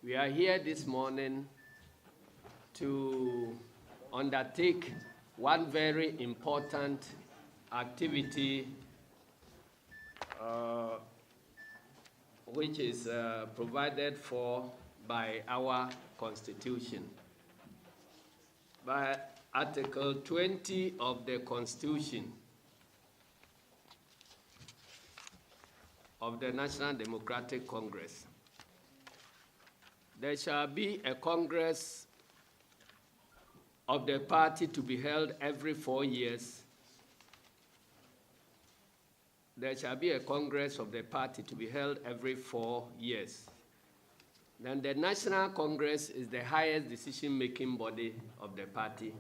We are here this morning to undertake one very important activity which is provided for by our Constitution. By Article 20 of the Constitution of the National Democratic Congress, there shall be a Congress of the party to be held every 4 years. There shall be a Congress of the party to be held every 4 years. Then the National Congress is the highest decision-making body of the party.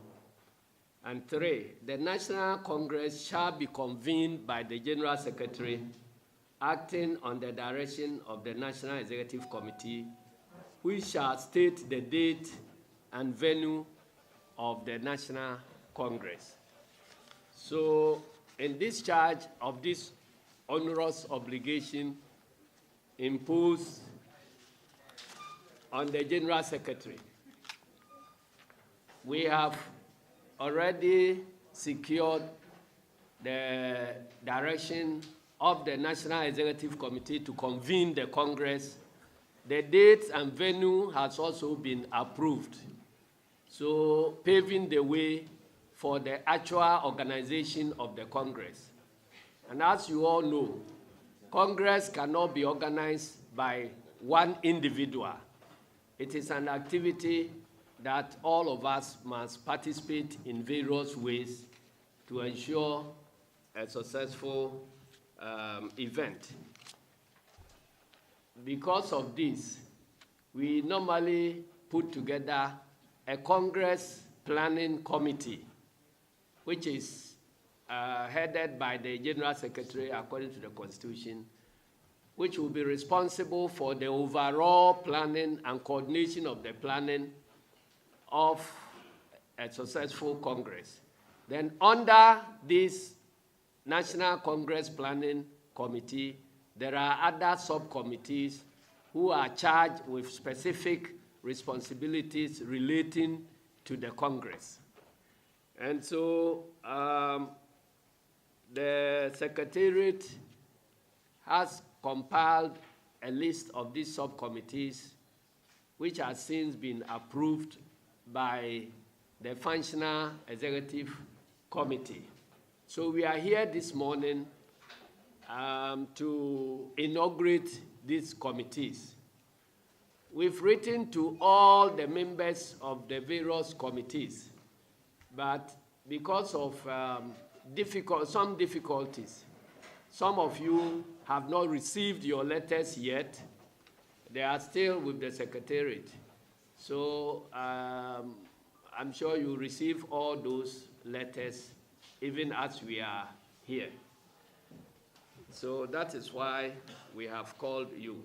And 3, the National Congress shall be convened by the General Secretary, acting on the direction of the National Executive Committee, which shall state the date and venue of the National Congress. So, in discharge of this onerous obligation imposed on the General Secretary, we have already secured the direction of the National Executive Committee to convene the Congress. The date and venue has also been approved, so paving the way for the actual organization of the Congress. And as you all know, Congress cannot be organized by one individual. It is an activity that all of us must participate in various ways to ensure a successful event. Because of this, we normally put together a Congress Planning Committee, which is headed by the General Secretary according to the Constitution, which will be responsible for the overall planning and coordination of the planning of a successful Congress. Then under this National Congress Planning Committee, there are other subcommittees who are charged with specific responsibilities relating to the Congress. And so the Secretariat has compiled a list of these subcommittees, which has since been approved by the Functional Executive Committee. So we are here this morning to inaugurate these committees. We've written to all the members of the various committees, but because of some difficulties, some of you have not received your letters yet. They are still with the Secretariat. So I'm sure you receive all those letters even as we are here. So that is why we have called you.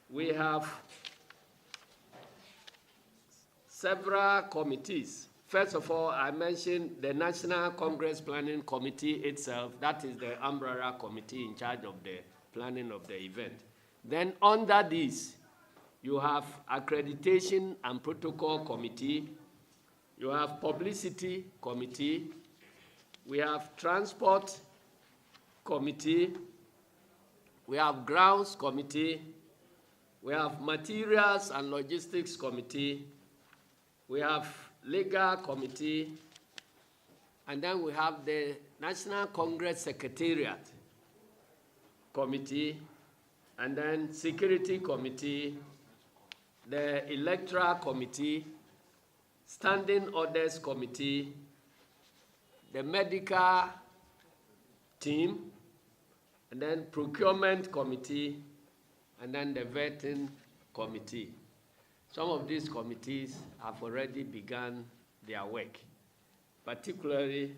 We have several committees. First of all, I mentioned the National Congress Planning Committee itself. That is the umbrella committee in charge of the planning of the event. Then under this, you have Accreditation and Protocol Committee. You have Publicity Committee. We have Transport Committee. We have Grounds Committee. We have Materials and Logistics Committee. We have Legal Committee. And then we have the National Congress Secretariat Committee. And then Security Committee, the Electoral Committee, Standing Orders Committee, the Medical Team, and then Procurement Committee, and then the Vetting Committee. Some of these committees have already begun their work. Particularly,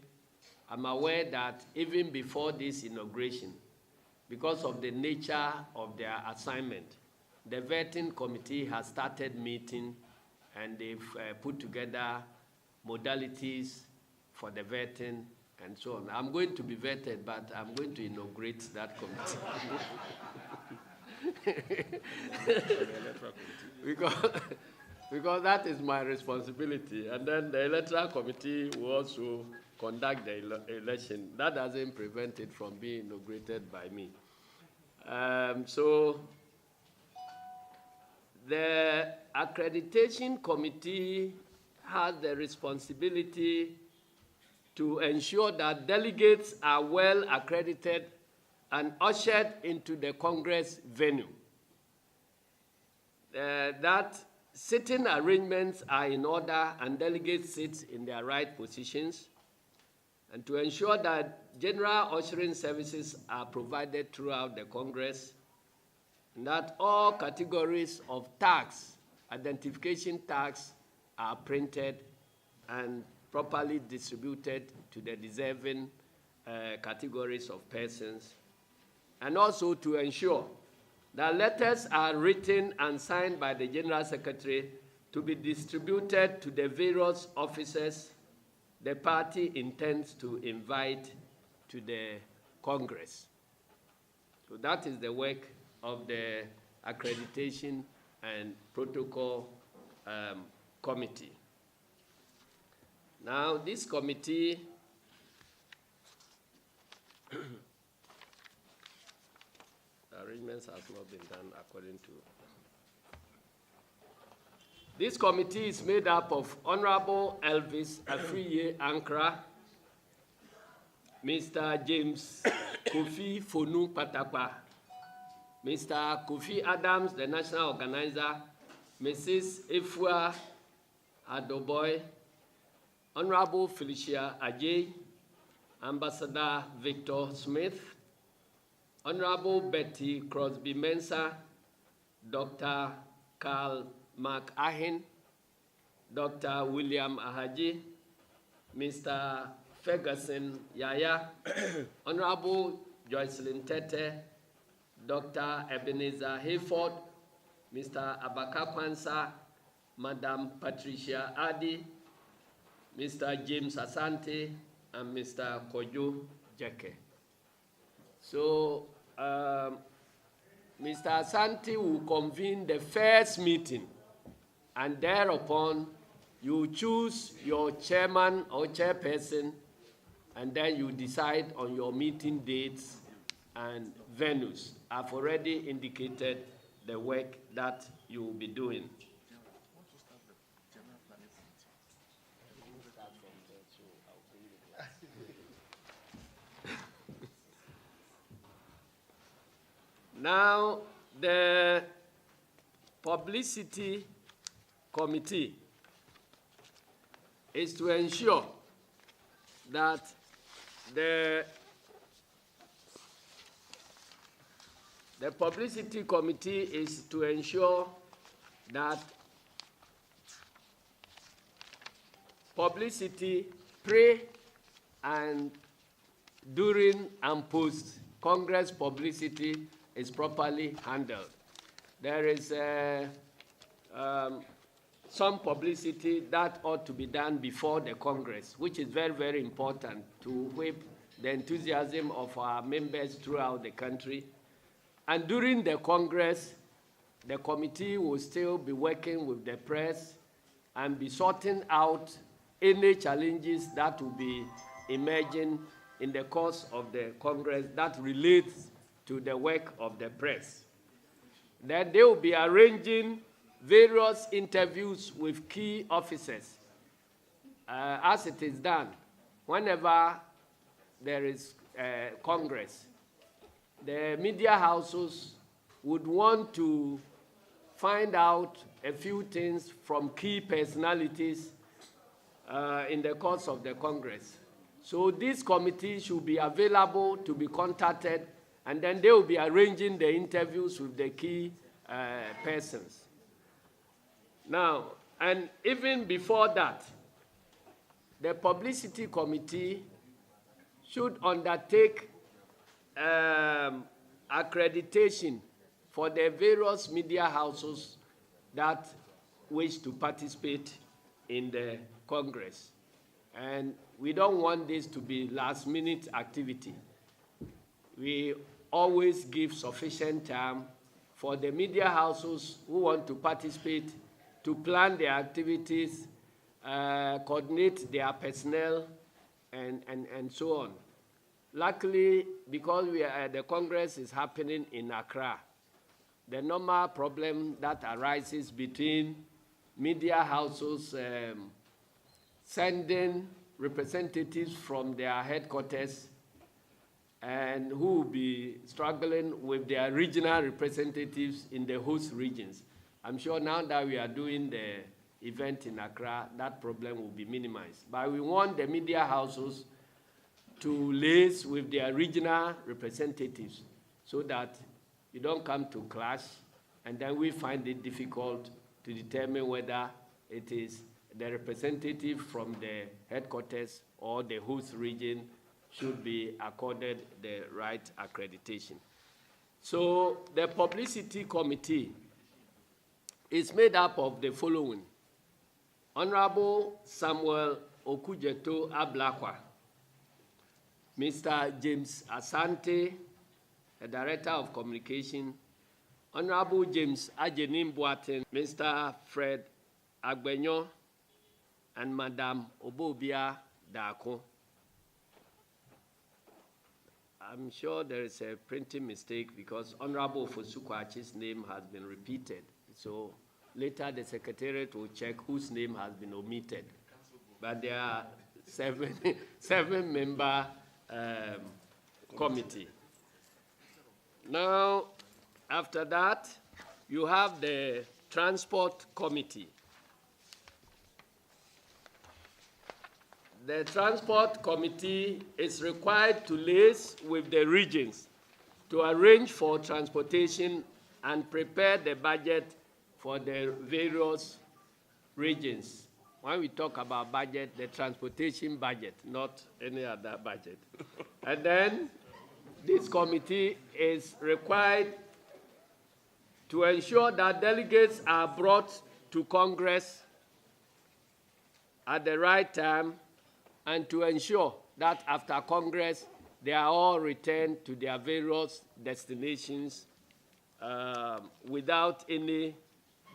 I'm aware that even before this inauguration, because of the nature of their assignment, the Vetting Committee has started meeting, and they've put together modalities for the vetting and so on. I'm going to be vetted, but I'm going to inaugurate that committee. because that is my responsibility. And then the electoral committee will also conduct the election. That doesn't prevent it from being inaugurated by me. So the accreditation committee has the responsibility to ensure that delegates are well accredited and ushered into the Congress venue. That sitting arrangements are in order and delegates sit in their right positions, and to ensure that general ushering services are provided throughout the Congress, and that all categories of tags, identification tags, are printed and properly distributed to the deserving categories of persons, and also to ensure that letters are written and signed by the General Secretary to be distributed to the various officers the party intends to invite to the Congress. So that is the work of the Accreditation and Protocol Committee. Now, this committee arrangements have not been done according to. This committee is made up of Honorable Elvis Afriye Ankara, Mr. James Kofi Fonu Patakwa, Mr. Kofi Adams, the national organizer, Mrs. Efua Adoboy, Honorable Felicia Ajay, Ambassador Victor Smith, Honorable Betty Crosby Mensah, Dr. Carl McAhin, Dr. William Ahaji, Mr. Ferguson Yaya, Honorable Joycelyn Tete, Dr. Ebenezer Hayford, Mr. Abaka Kwansa, Madam Patricia Adi, Mr. James Asante, and Mr. Kojo Jeke. So, Mr. Asante will convene the first meeting, and thereupon you choose your chairman or chairperson, and then you decide on your meeting dates and venues. I've already indicated the work that you will be doing. Now, the publicity committee is to ensure that the publicity committee is to ensure that publicity pre and during and post Congress publicity is properly handled. There is some publicity that ought to be done before the Congress, which is very, very important to whip the enthusiasm of our members throughout the country. And during the Congress, the committee will still be working with the press and be sorting out any challenges that will be emerging in the course of the Congress that relates to the work of the press. Then they will be arranging various interviews with key officers, as it is done whenever there is Congress. The media houses would want to find out a few things from key personalities in the course of the Congress. So this committee should be available to be contacted, and then they will be arranging the interviews with the key persons. Now, and even before that, the publicity committee should undertake accreditation for the various media houses that wish to participate in the Congress. And we don't want this to be last-minute activity. We always give sufficient time for the media houses who want to participate to plan their activities, coordinate their personnel, and so on. Luckily, because the Congress is happening in Accra, the normal problem that arises between media houses sending representatives from their headquarters and who will be struggling with their regional representatives in the host regions. I'm sure now that we are doing the event in Accra, that problem will be minimized. But we want the media houses to liaise with their regional representatives so that you don't come to clash, and then we find it difficult to determine whether it is the representative from the headquarters or the host region should be accorded the right accreditation. So the publicity committee is made up of the following: Honorable Samuel Okujeto Ablakwa, Mr. James Asante, the Director of Communication, Honorable James Ajenim Boaten, Mr. Fred Agbenyo, and Madam Obobia Dako. I'm sure there is a printing mistake because Honorable Fosukwachi's name has been repeated. So later the Secretariat will check whose name has been omitted. But there are seven-member committee. Now, after that, you have the Transport Committee. The Transport Committee is required to liaise with the regions to arrange for transportation and prepare the budget for the various regions. When we talk about budget, the transportation budget, not any other budget. And then this committee is required to ensure that delegates are brought to Congress at the right time, and to ensure that after Congress, they are all returned to their various destinations without any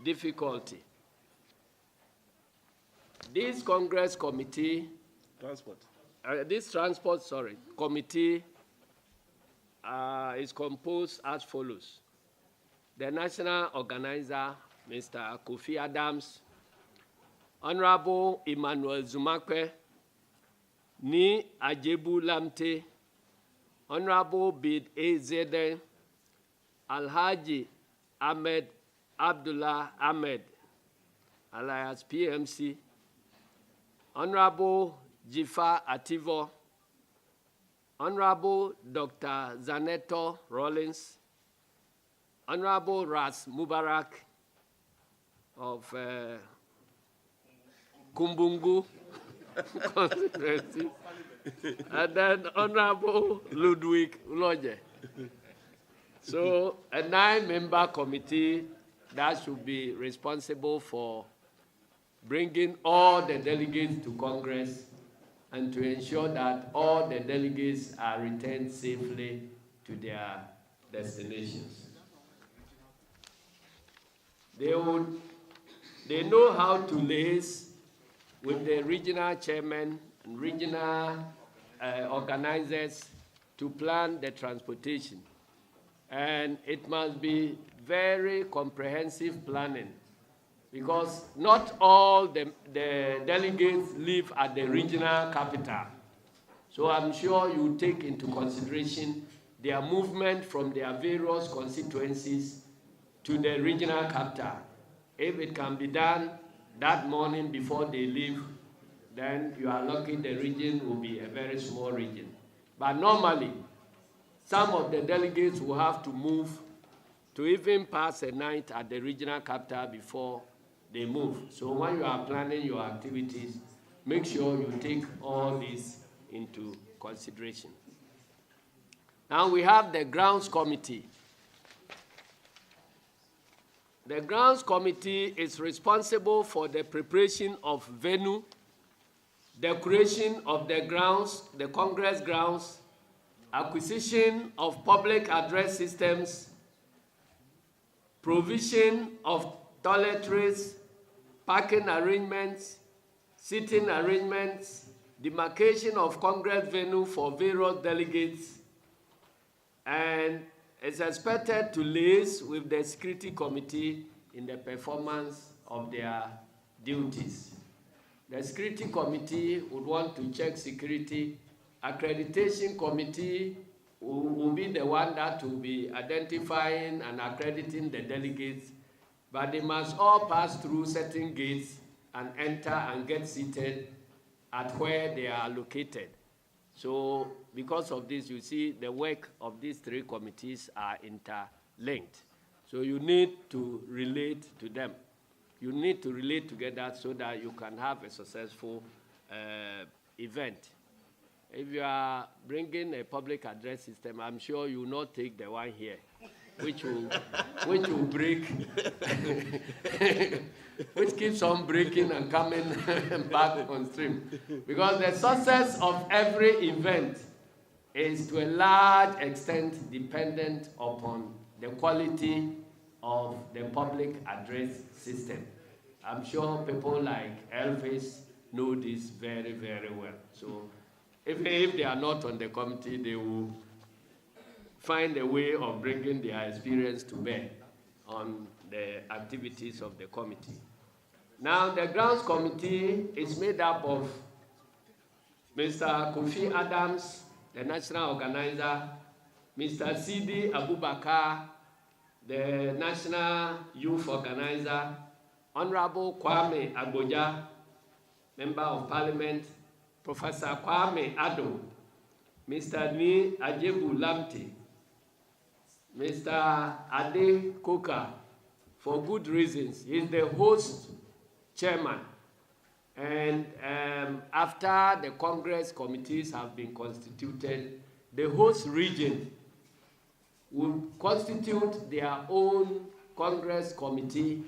difficulty. This Congress committee, committee is composed as follows: the national organizer, Mr. Kofi Adams, Honorable Emmanuel Zumakwe, Ni Ajebu Lamte, Honorable Bid Azede, Alhaji Ahmed Abdullah Ahmed, alias PMC, Honorable Jifa Ativo, Honorable Dr. Zaneto Rollins, Honorable Ras Mubarak of Kumbungu constituency, and then Honorable Ludwig Uloje. So a 9-member committee that should be responsible for bringing all the delegates to Congress and to ensure that all the delegates are returned safely to their destinations. They know how to liaise with the regional chairman and regional organizers to plan the transportation. And it must be very comprehensive planning, because not all the delegates live at the regional capital. So I'm sure you take into consideration their movement from their various constituencies to the regional capital. If it can be done that morning before they leave, then you are lucky the region will be a very small region. But normally, some of the delegates will have to move to even pass a night at the regional capital before they move. So when you are planning your activities, make sure you take all this into consideration. Now we have the Grounds Committee. The Grounds Committee is responsible for the preparation of venue, decoration of the grounds, the Congress grounds, acquisition of public address systems, provision of toiletries, parking arrangements, seating arrangements, demarcation of Congress venue for various delegates, and is expected to liaise with the Security Committee in the performance of their duties. The Security Committee would want to check security. Accreditation Committee will be the one that will be identifying and accrediting the delegates, but they must all pass through certain gates and enter and get seated at where they are located. So because of this, you see the work of these three committees are interlinked. So you need to relate to them. You need to relate together so that you can have a successful event. If you are bringing a public address system, I'm sure you will not take the one here, which will break, which keeps on breaking and coming back on stream. Because the success of every event is to a large extent dependent upon the quality of the public address system. I'm sure people like Elvis know this very, very well. So if they are not on the committee, they will find a way of bringing their experience to bear on the activities of the committee. Now, the grounds committee is made up of Mr. Kofi Adams, the national organizer, Mr. Sidi Abubakar, the national youth organizer, Honorable Kwame Agboja, Member of Parliament, Professor Kwame Ado, Mr. Ni Ajebu Lamte, Mr. Ade Koka, for good reasons. He's the host chairman. And after the Congress committees have been constituted, the host region will constitute their own Congress committee,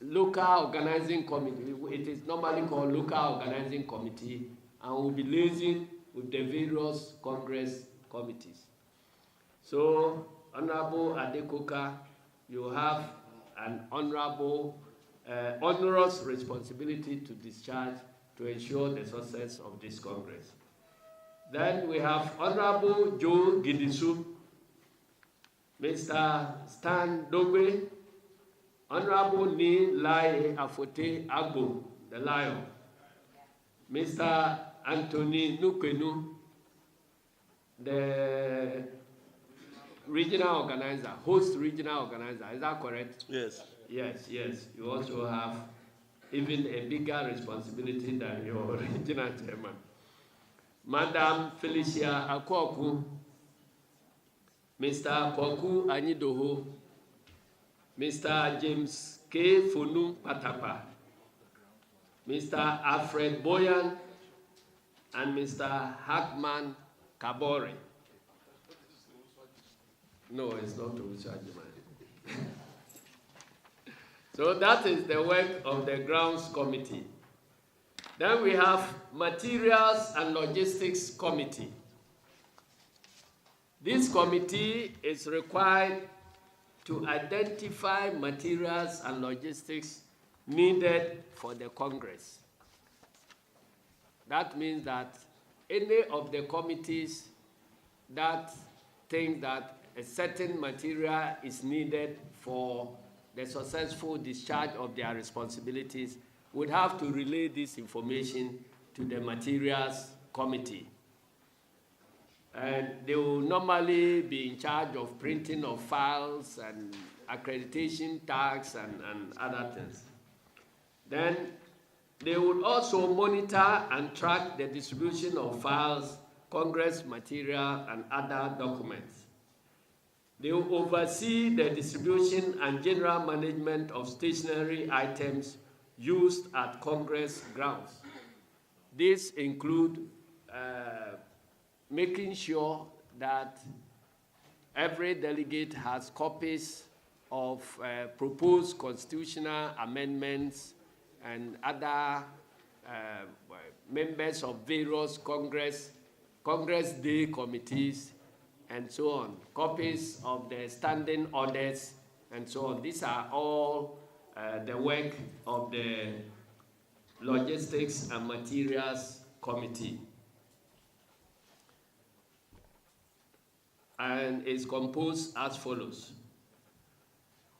local organizing committee. It is normally called local organizing committee, and will be liaising with the various Congress committees. So, Honorable Adekoka, you have an onerous responsibility to discharge to ensure the success of this Congress. Then we have Honorable Joe Gidisu, Mr. Stan Dogwe, Honorable Ni Lai Afote Agbo, the Lion, Mr. Anthony Nukenu, the regional organizer, host regional organizer. Is that correct? Yes. Yes, yes. You also have even a bigger responsibility than your regional chairman. Madam Felicia Akwaku, Mr. Kwaku Anyidoho, Mr. James K. Funu Patapa, Mr. Alfred Boyan, and Mr. Hackman Kabore. No, it's not Owusu-Agyemang. So that is the work of the Grounds Committee. Then we have Materials and Logistics Committee. This committee is required to identify materials and logistics needed for the Congress. That means that any of the committees that think that a certain material is needed for the successful discharge of their responsibilities would have to relay this information to the Materials Committee. And they will normally be in charge of printing of files and accreditation tags and other things. Then they would also monitor and track the distribution of files, Congress material, and other documents. They will oversee the distribution and general management of stationery items used at Congress grounds. These include making sure that every delegate has copies of proposed constitutional amendments and other members of various Congress Day committees, and so on. Copies of the standing orders and so on. These are all the work of the Logistics and Materials Committee. And is composed as follows.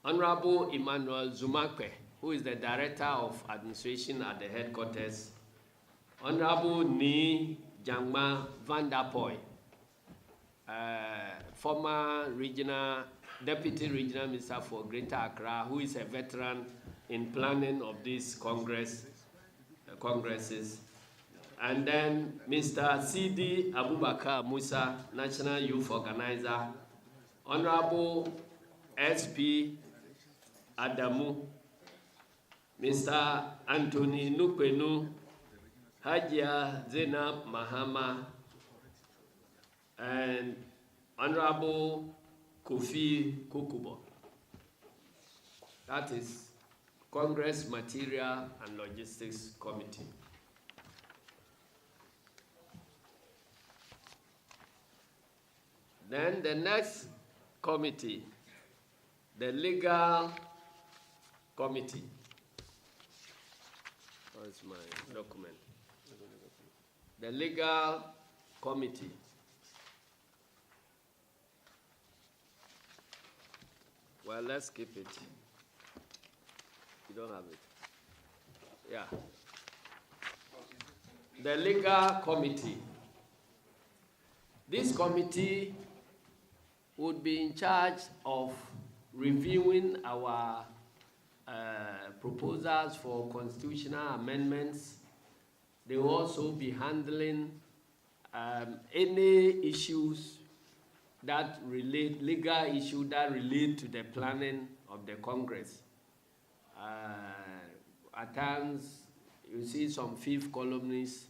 Honorable Emmanuel Zumakwe, who is the Director of Administration at the headquarters. Honorable Ni Jangma Vanderpoy, former Deputy Regional Minister for Greater Accra, who is a veteran in planning of these congresses. And then Mr. Sidi Abubakar Musa, National Youth Organizer. Honorable SP Adamu, Mr. Anthony Nupenu, Hajia Zainab Mahama, and Honorable Kofi Kukubo. That is Congress Material and Logistics Committee. Then the next committee, the Legal Committee. Where's my document? The Legal Committee. Well, let's keep it. You don't have it. Yeah. The Legal Committee. This committee would be in charge of reviewing our proposals for constitutional amendments. They will also be handling any issues that relate, legal issues that relate to the planning of the Congress. At times, you see some fifth columnists,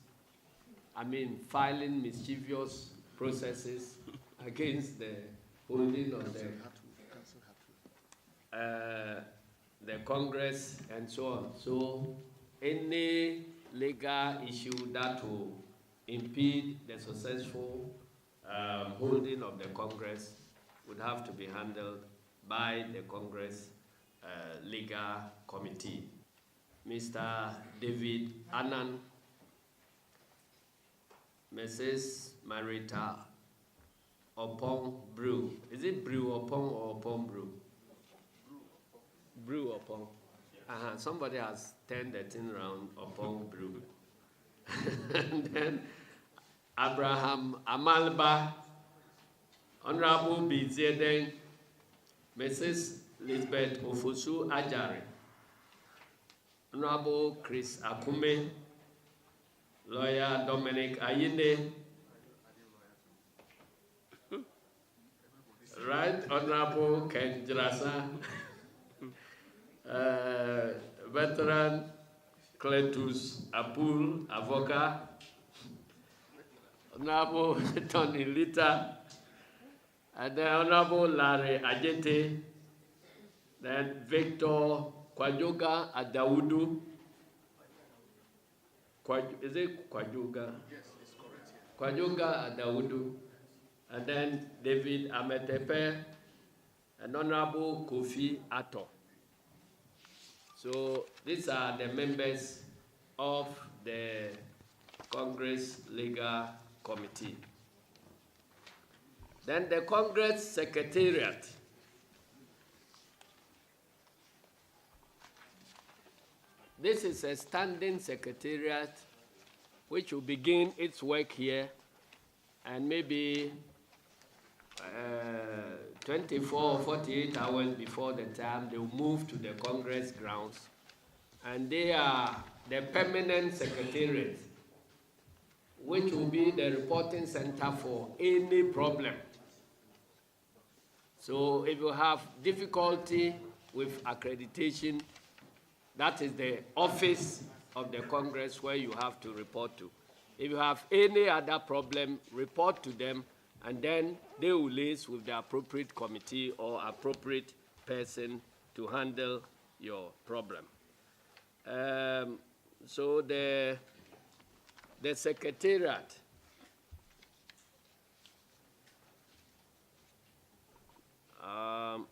filing mischievous processes against the holding of the Congress and so on. So any legal issue that will impede the successful holding of the Congress would have to be handled by the Congress Legal Committee. Mr. David Annan, Mrs. Marita Opong Brew. Is it Brew Opong or Opong Brew? Brew Opong. Somebody has turned the thing around, Opong Brew. And then Abraham Amalba, Honorable Bizeden, Mrs. Lisbeth Ofosu Ajari, Honorable Chris Akume, Lawyer Dominic Ayinde, Right Honorable Ken Jirasa, Veteran Cletus Apul Avoka, Honorable Tony Lita, and then Honorable Larry Ajete, then Victor Kwajoga Adawudu. Is it Kwajoga? Yes, it's correct. Kwajoga Adawudu, and then David Ametepe, and Honorable Kofi Ato. So these are the members of the Congress Legal Committee. Then the Congress Secretariat. This is a standing secretariat which will begin its work here, and maybe 24 or 48 hours before the time they will move to the Congress grounds, and they are the permanent secretariat, which will be the reporting center for any problem. So if you have difficulty with accreditation, that is the office of the Congress where you have to report to. If you have any other problem, report to them, and then they will liaise with the appropriate committee or appropriate person to handle your problem. So the Secretariat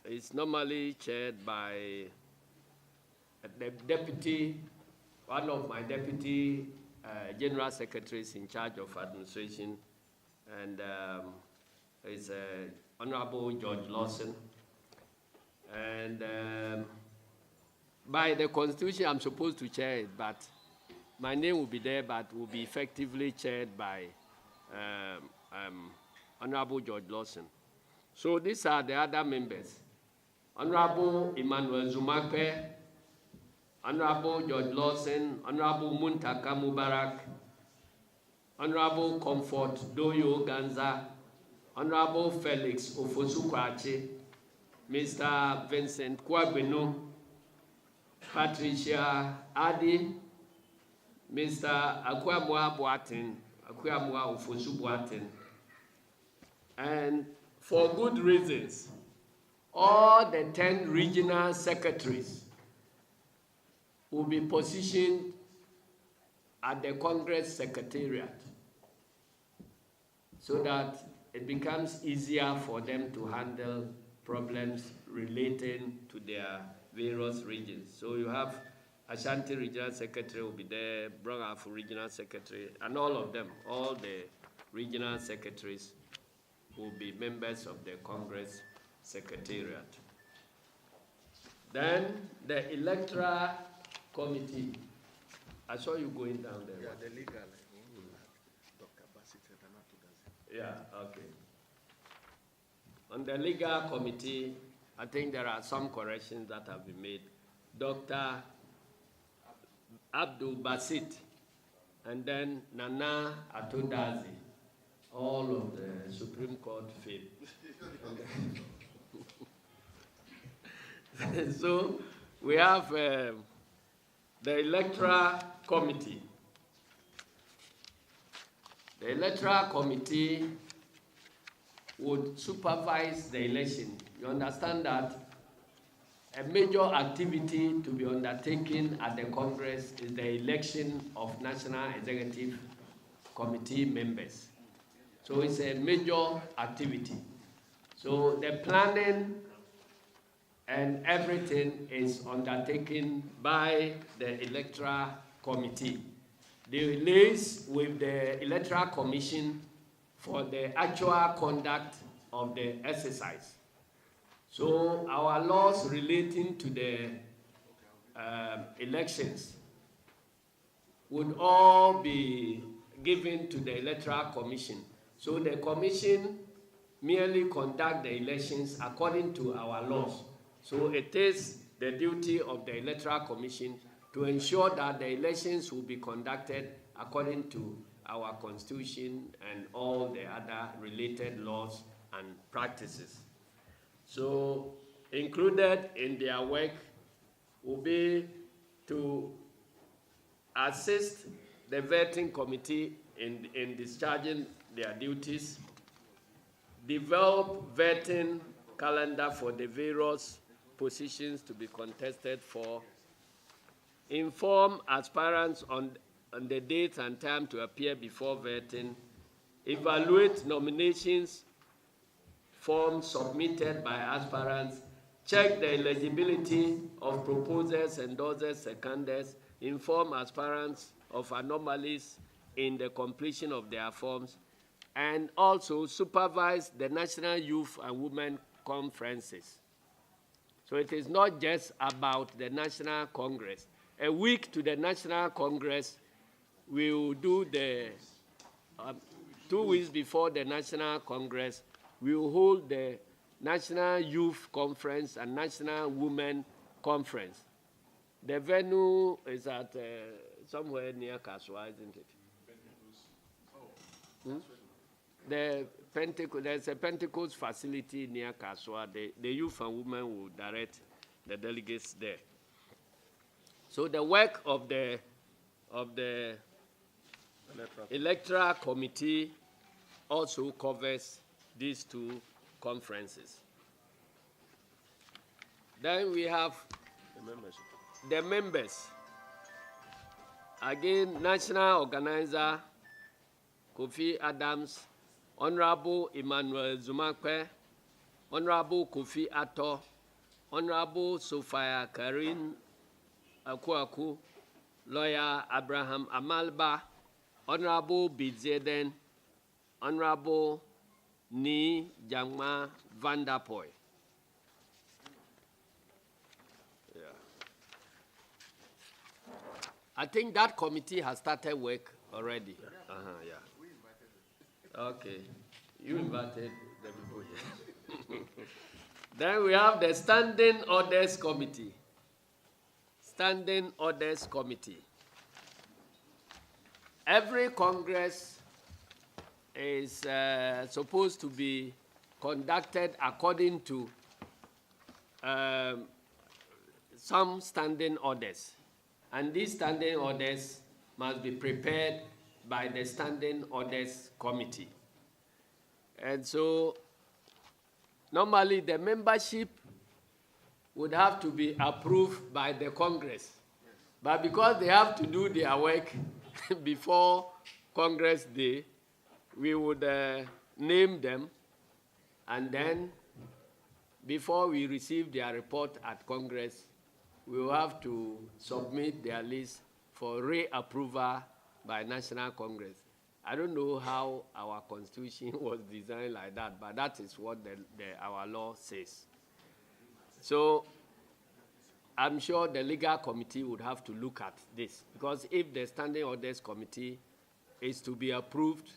It's normally chaired by the deputy, one of my deputy general secretaries in charge of administration, and is Honorable George Lawson. And by the Constitution, I'm supposed to chair it, but my name will be there, but will be effectively chaired by Honorable George Lawson. So these are the other members. Honorable Emmanuel Zumakwe, Honorable George Lawson, Honorable Muntaka Mubarak, Honorable Comfort Doyo Ganza, Honorable Felix Ofosukwache, Mr. Vincent Kwabeno, Patricia Adi, Mr. Akwamwa Boatin, Akwamwa Ofosu Boatin. And for good reasons, all the 10 regional secretaries will be positioned at the Congress Secretariat so that it becomes easier for them to handle problems relating to their various regions. So you have Ashanti Regional Secretary will be there, Brong-Ahafo Regional Secretary, and all of them, all the regional secretaries will be members of the Congress Secretariat. Then the Electoral Committee. I saw you going down there. Yeah, the legal. Yeah, okay. On the legal committee, I think there are some corrections that have been made. Dr. Abdul Basit, and then Nana Atodazi, all of the Supreme Court fame. So we have the Electoral Committee. The Electoral Committee would supervise the election. You understand that a major activity to be undertaken at the Congress is the election of National Executive Committee members. So it's a major activity. So the planning and everything is undertaken by the Electoral Committee. They liaise with the Electoral Commission for the actual conduct of the exercise. So our laws relating to the elections would all be given to the Electoral Commission. So the Commission merely conduct the elections according to our laws. So it is the duty of the Electoral Commission to ensure that the elections will be conducted according to our Constitution and all the other related laws and practices. So included in their work will be to assist the vetting committee in discharging their duties, develop vetting calendar for the various positions to be contested for, inform aspirants on the date and time to appear before vetting, evaluate nominations forms submitted by aspirants, check the eligibility of proposers, endorsers, seconders, inform aspirants of anomalies in the completion of their forms, and also supervise the National Youth and Women Conferences. So it is not just about the National Congress. A week to the National Congress, we will do the 2 weeks before the National Congress, we will hold the National Youth Conference and National Women Conference. The venue is at somewhere near Kaswa, isn't it? There's a Pentecost facility near Kaswa. The youth and women will direct the delegates there. So the work of the Electoral Committee also covers these two conferences. Then we have the members. Again, National Organizer Kofi Adams, Honorable Emmanuel Zumakwe, Honorable Kofi Atto, Honorable Sophia Karin Akuaku, Lawyer Abraham Amalba, Honorable Bidzeden, Honorable Ni Jangma Vanderpoy. Yeah. I think that committee has started work already. Yeah. Okay. You invited the people here. Then we have the Standing Orders Committee. Standing Orders Committee. Every Congress is supposed to be conducted according to some standing orders. And these standing orders must be prepared by the Standing Orders Committee. And so normally the membership would have to be approved by the Congress. But because they have to do their work before Congress Day, we would name them, and then before we receive their report at Congress, we will have to submit their list for re-approval by National Congress. I don't know how our Constitution was designed like that, but that is what our law says. So I'm sure the legal committee would have to look at this, because if the Standing Orders Committee is to be approved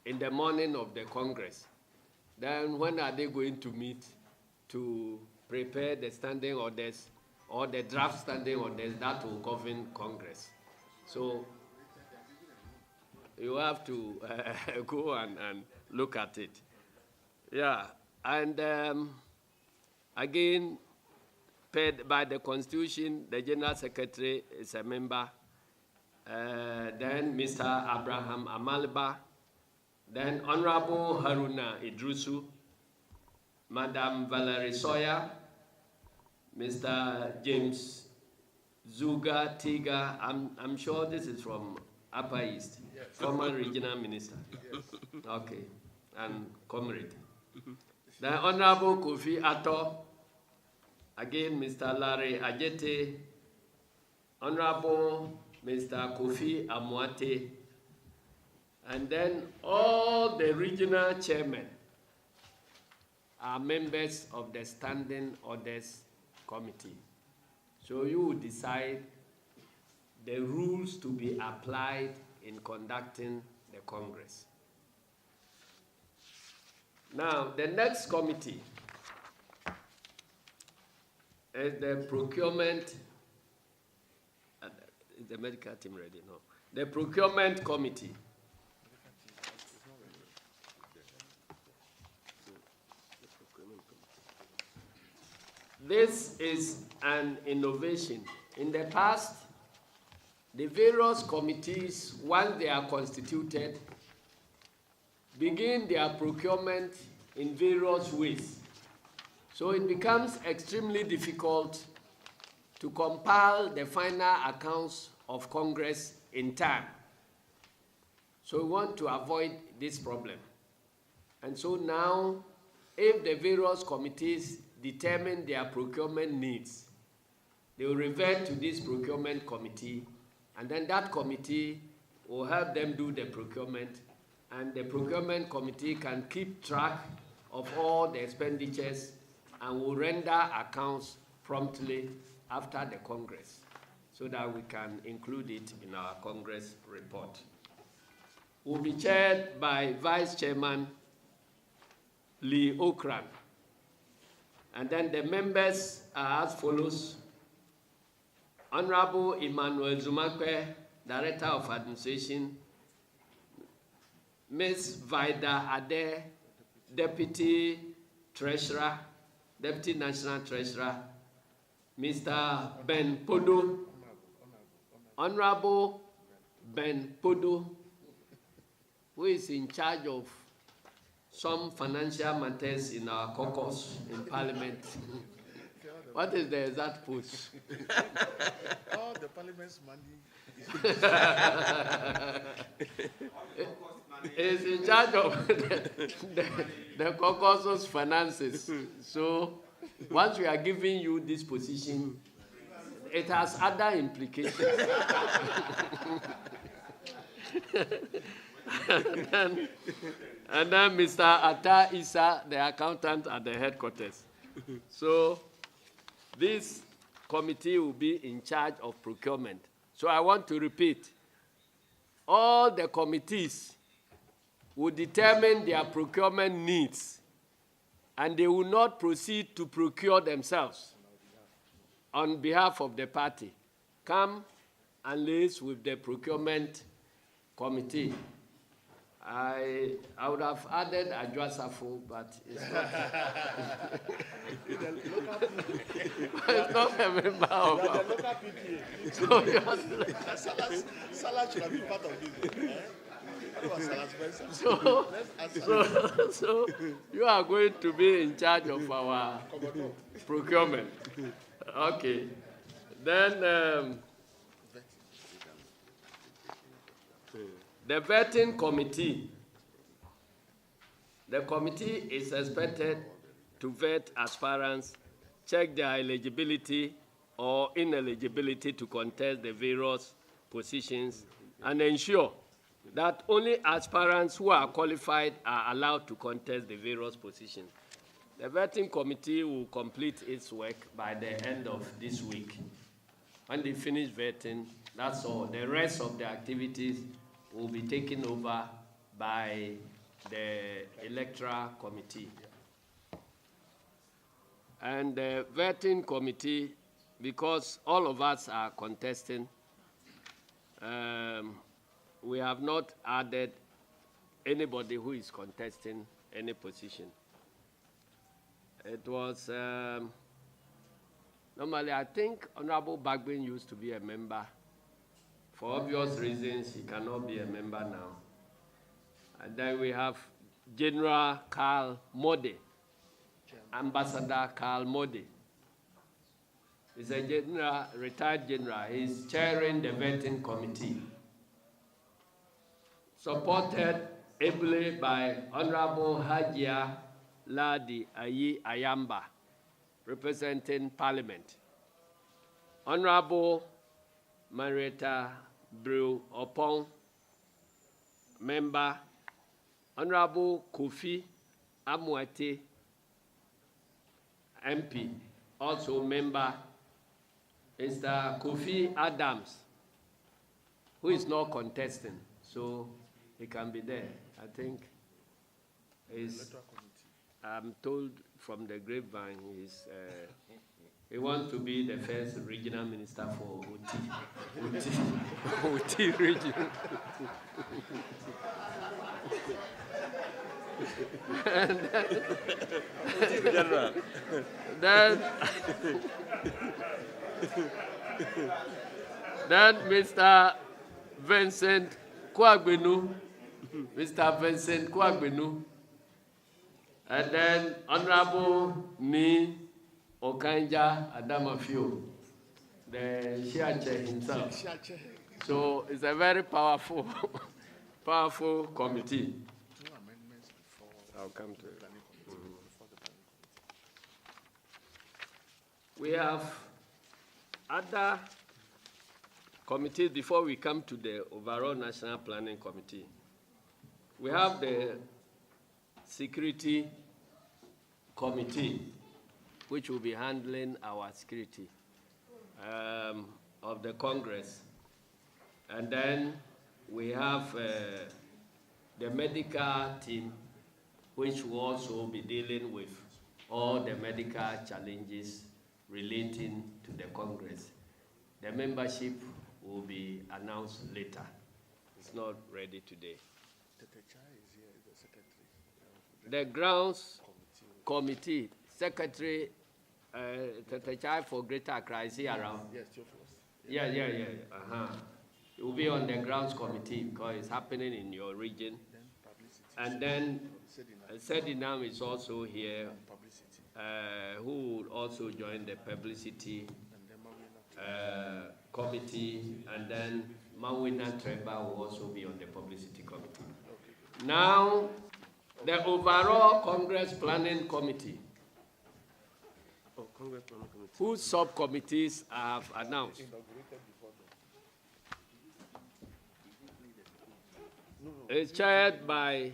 in the morning of the Congress, then when are they going to meet to prepare the standing orders or the draft standing orders that will govern Congress? So you have to go and look at it. Yeah, and again, paid by the Constitution, the General Secretary is a member. Then Mr. Abraham Amalba, then Honorable Haruna Idrusu, Madam Valerie Sawyer, Mr. James Zuga Tiga, I'm sure this is from Upper East, yes. Former Regional Minister. Yes. Okay, and comrade. Then Honorable Kofi Atto, again Mr. Larry Ajete, Honorable Mr. Kofi Amuate, and then all the regional chairmen are members of the Standing Orders Committee. So you will decide the rules to be applied in conducting the Congress. Now, the next committee is the procurement. Is the medical team ready? No. The procurement committee. This is an innovation. In the past, the various committees, once they are constituted, begin their procurement in various ways. So it becomes extremely difficult to compile the final accounts of Congress in time. So we want to avoid this problem. And so now, if the various committees determine their procurement needs, they will revert to this procurement committee, and then that committee will help them do the procurement, and the procurement committee can keep track of all the expenditures and will render accounts promptly after the Congress, so that we can include it in our Congress report. Will be chaired by Vice Chairman Lee Okran. And then the members are as follows: Honorable Emmanuel Zumakwe, Director of Administration; Ms. Vida Ade, Deputy Treasurer, Deputy National Treasurer; Mr. Ben Podo, Honorable Ben Podo, who is in charge of some financial matters in our caucus in Parliament. What is the exact post? All the parliament's money is in charge of the caucus's finances. So once we are giving you this position, it has other implications. and then Mr. Atta Issa, the accountant at the headquarters. So this committee will be in charge of procurement. So I want to repeat, all the committees will determine their procurement needs, and they will not proceed to procure themselves on behalf of the party. Come and liaise with the procurement committee. I would have added Ajwasafu, but it's not. It's not a member of the our. local PTA. So you have Salah should have been part of this. so you are going to be in charge of our procurement. Okay. Then the vetting committee. The committee is expected to vet aspirants, check their eligibility or ineligibility to contest the various positions, and ensure that only aspirants who are qualified are allowed to contest the various positions. The vetting committee will complete its work by the end of this week. When they finish vetting, that's all. The rest of the activities will be taken over by the electoral committee. And the vetting committee, because all of us are contesting, we have not added anybody who is contesting any position. It was, normally I think Honorable Bagbin used to be a member. For obvious reasons, he cannot be a member now. And then we have General Carl Modi, Ambassador Carl Modi. He's a general, retired general. He's chairing the vetting committee, supported ably by Honorable Hajia Ladi Ayi Ayamba, representing Parliament. Honorable Marietta Brew Opong, member. Honorable Kofi Amwate, MP, also member. Mr. Kofi Adams, who is not contesting, so he can be there. I think I'm told from the grapevine he wants to be the first regional minister for Oti region. And then Mr. Vincent Kwagbenu, and then Honorable Ni Okanja Adamafio, the Shiache himself. So it's a very powerful committee. I'll come to it. We have other committees before we come to the overall National Planning Committee. We have the Security Committee, which will be handling our security of the Congress. And then we have the medical team, which will also be dealing with all the medical challenges relating to the Congress. The membership will be announced later. It's not ready today. The Grounds Committee, Secretary Tetechai for Greater Accra, is he around? Yes, Yeah. It will be on the Grounds Committee because it's happening in your region. And then Sedinam is also here who will also join the publicity committee, and then Mawina Treba will also be on the publicity committee. Now, the overall Congress Planning Committee, whose subcommittees I have announced. It's chaired by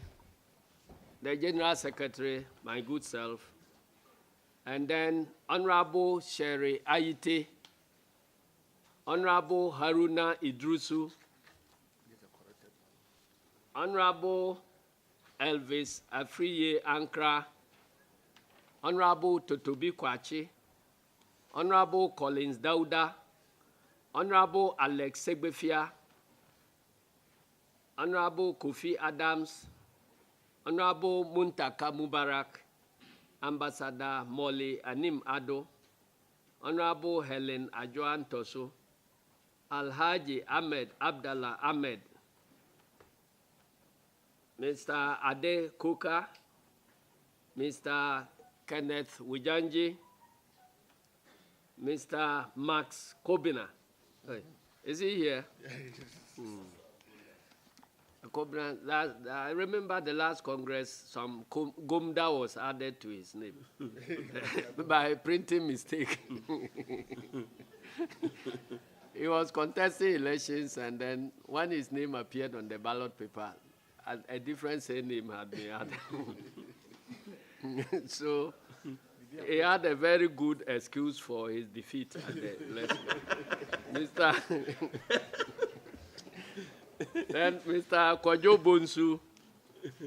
the General Secretary, my good self, and then Honorable Sherry Ayite, Honorable Haruna Idrusu, Honorable Elvis Afriye Ankra, Honorable Totobi Kwachi, Honorable Collins Dauda, Honorable Alex Segbefia, Honorable Kofi Adams, Honorable Muntaka Mubarak, Ambassador Molly Anim Ado, Honorable Helen Ajoan Toso, Alhaji Ahmed Abdallah Ahmed, Mr. Ade Kuka, Mr. Kenneth Wijanji, Mr. Max Kobina. Hey, is he here? Kobina, I remember the last Congress, some Gomda was added to his name by printing mistake. He was contesting elections, and then when his name appeared on the ballot paper, a different name had been added. So he had a very good excuse for his defeat at the election. Then Mr. Kwajo Bonsu,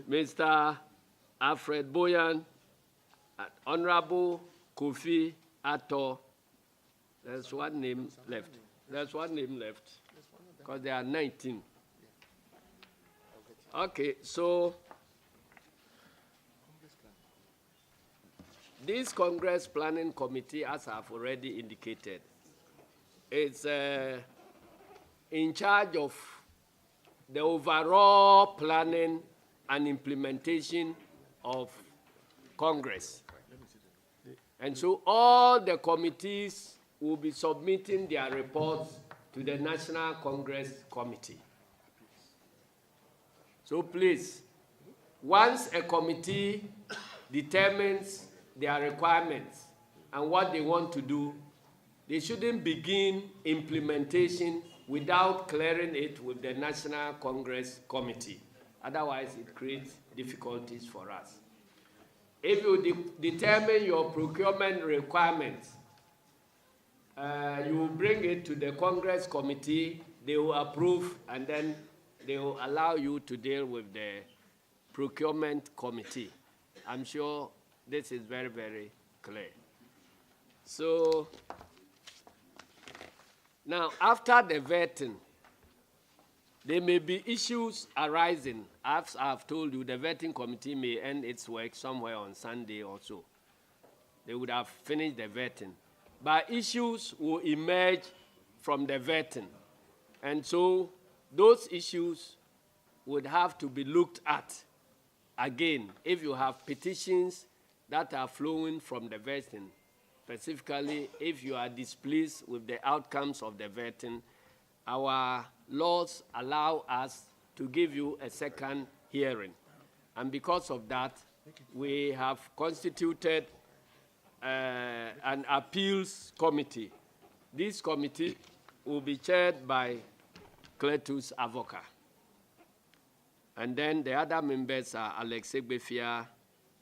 Mr. Alfred Boyan, Honorable Kofi Ato. There's one name left. There's one name left, because there are 19. Okay, so this Congress Planning Committee, as I've already indicated, is in charge of the overall planning and implementation of Congress. And so all the committees will be submitting their reports to the National Congress Committee. So please, once a committee determines their requirements and what they want to do, they shouldn't begin implementation without clearing it with the National Congress Committee. Otherwise, it creates difficulties for us. If you determine your procurement requirements, you will bring it to the Congress Committee, they will approve, and then they will allow you to deal with the Procurement Committee. I'm sure this is very, very clear. So, now, after the vetting, there may be issues arising. As I've told you, the vetting committee may end its work somewhere on Sunday or so. They would have finished the vetting. But issues will emerge from the vetting. And so those issues would have to be looked at again if you have petitions that are flowing from the vetting. Specifically, if you are displeased with the outcomes of the vetting, our laws allow us to give you a second hearing. And because of that, we have constituted an appeals committee. This committee will be chaired by Cletus Avoka. And then the other members are Alex Segbefia,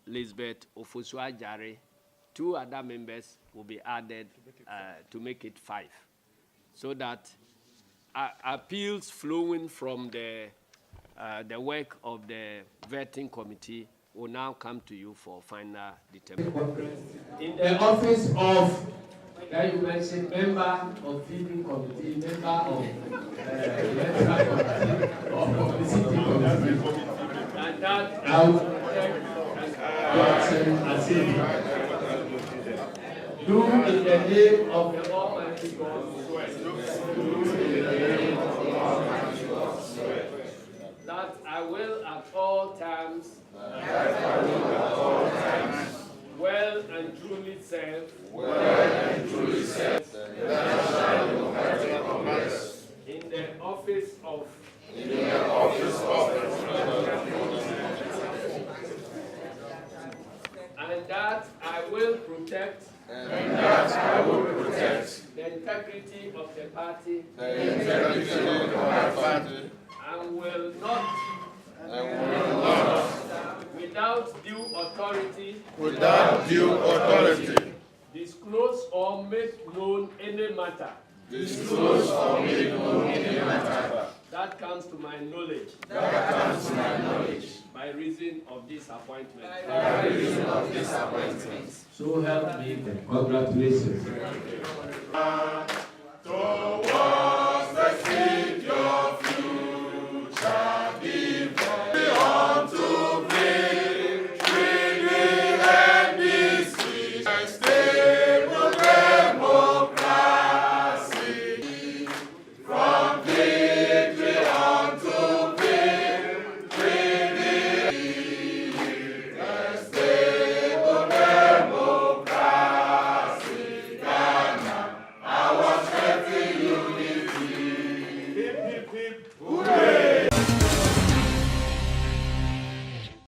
Lisbeth Ofusua-Jare. 2 other members will be added to make it 5, so that appeals flowing from the work of the vetting committee will now come to you for final determination. In the office of, that you mentioned, member of feeding committee, member of electoral committee, or publicity committee, and that I will protect Asiedu. Do in the name of the Almighty God swear. That I will at all times, well and truly serve the National Democratic Congress in the office of and that I will protect the integrity of the party and will not without due authority disclose or make known any matter that comes to my knowledge by reason of this appointment. So help me. Congratulations. towards the city of future divine unto victory NDC and stable democracy from victory unto victory and stable democracy Ghana our strength in unity. Hip hip hip.